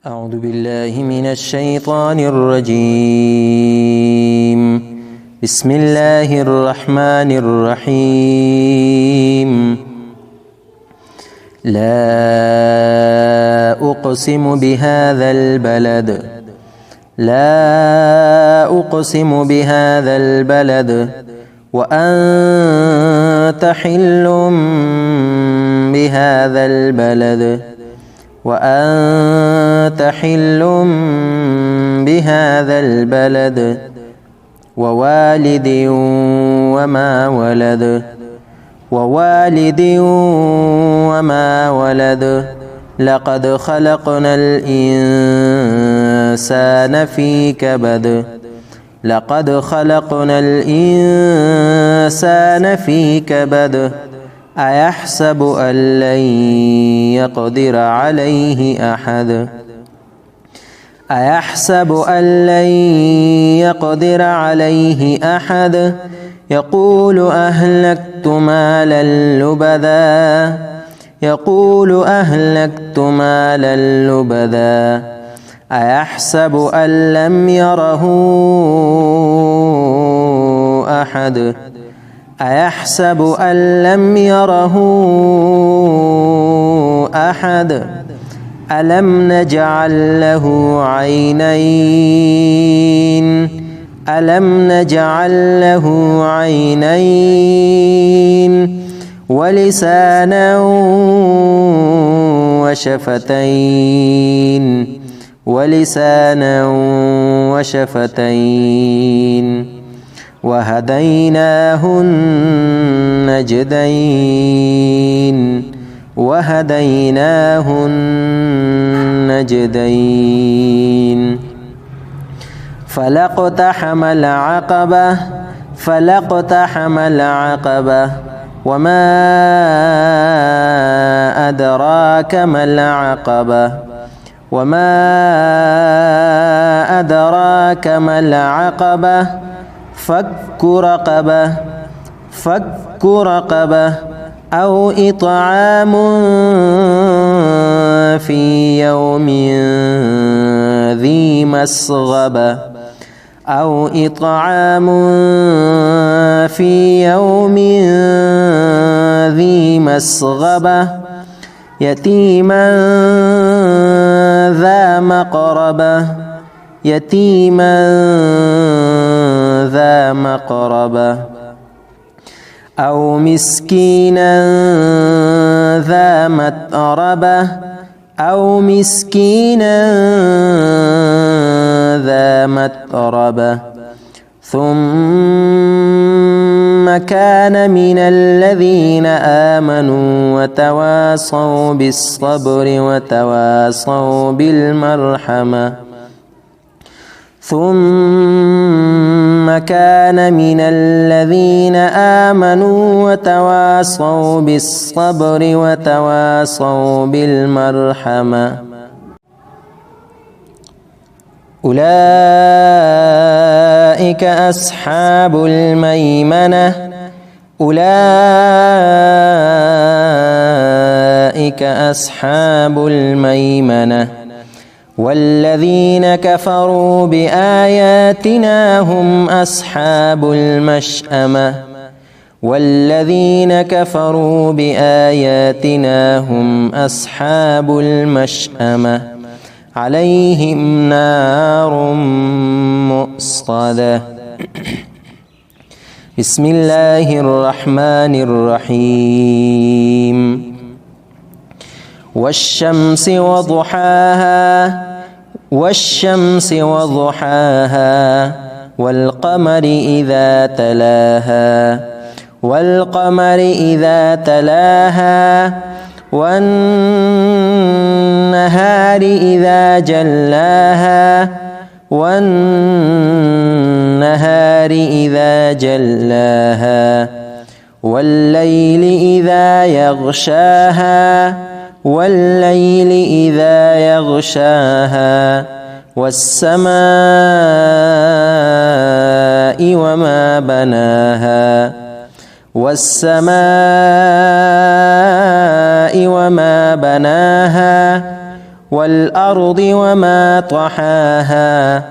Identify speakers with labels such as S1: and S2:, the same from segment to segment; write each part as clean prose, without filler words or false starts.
S1: أعوذ بالله من الشيطان الرجيم. بسم الله الرحمن الرحيم. لا أقسم بهذا البلد لا أقسم بهذا البلد وأنت حل بهذا البلد وأنت حل بهذا البلد ووالد وما ولد لقد خلقنا الإنسان في كبد أيحسب أن لن يقدر عليه أحد يقول أهلكت مالا لبدا أيحسب أن لم يره أحد ألم نجعل له عينين ولسانا وشفتين وهديناه النجدين فلاقتحم العقبة وما أدراك ما العقبة فك رقبة أو إطعام في يوم ذي مسغبة يتيما ذا مقربة أو مسكينا ذا متربة ثم كان من الذين آمنوا وتواصوا بالصبر وتواصوا بالمرحمة أولئك أصحاب الميمنة والذين كفروا بآياتنا هم أصحاب المشأمة عليهم نار مؤصدة. بسم الله الرحمن الرحيم. والشمس وضحاها والقمر إذا تلاها والنهار إذا جلاها والليل إذا يغشاها والسماء وما بناها والأرض وما طحاها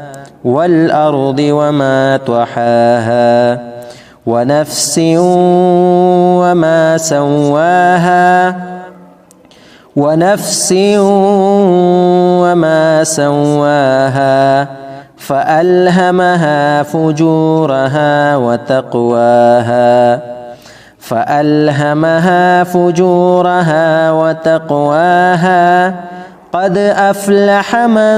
S1: والأرض وما طحاها ونفس وما سواها ونفس وما سواها فألهمها فجورها وتقواها فألهمها فجورها وتقواها قد أفلح من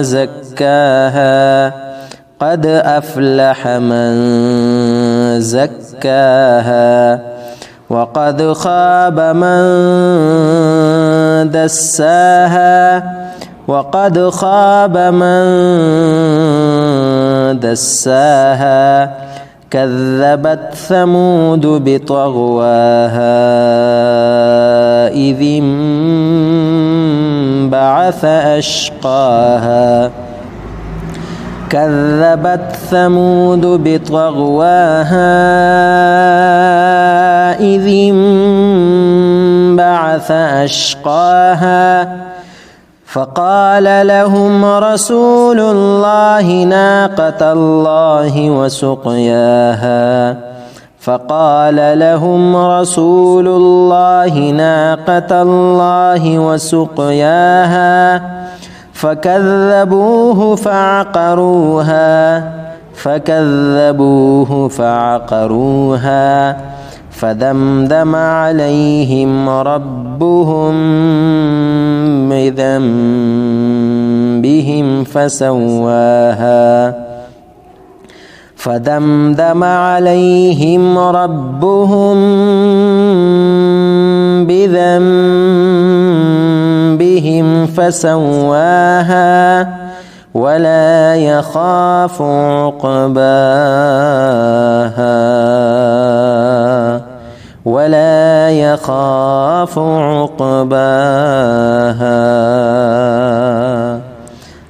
S1: زكاها قد أفلح من زكاها وقد خاب من دساها وقد خاب من دساها كذبت ثمود بطغواها إذ انبعث أشقاها كذبت ثمود بطغواها إذ انبعث أشقاها فقال لهم رسول الله ناقة الله وسقياها فقال لهم رسول الله ناقة الله وسقياها فكذبوه فعقروها فدمدم عليهم ربهم بذنبهم فسواها فدمدم عليهم ربهم بذنبهم فسواها ولا يخاف عقباها ولا يخاف عقباها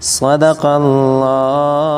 S1: صدق الله